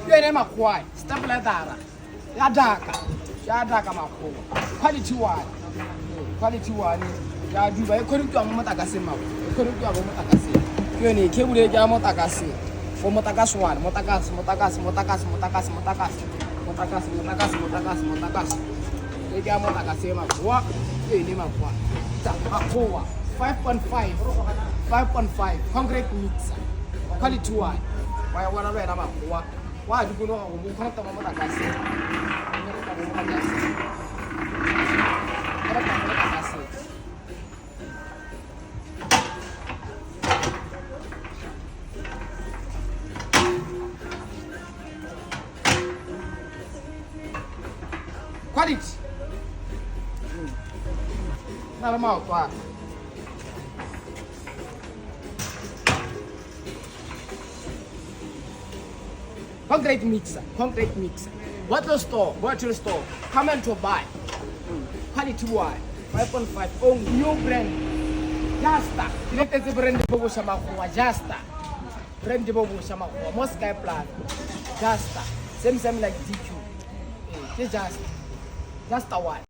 Yene makwai, stapler ya daka makgowa. Quality one. Quality one. Ya duba e khoritswa mo motakase mawo. E khoritswa mo motakase. Yone cable e ja motakase. For motakase one, motakase. E ja motakase makgowa. Yene makwa. Makgowa 5.5 concrete mixer. Quality one. Why wanna read makgowa? Why do you know how to connect the motakase? Quality. Normal, claro. Concrete mixer. Bottle store. Come and to buy. Quality one. 5.5. Oh, new brand. Jasta. Let us brand the Bobo Shamakuwa. Jasta. Brand the Bobo Shamakuwa. Moscow plan. Jasta. Same like DQ. Just a one.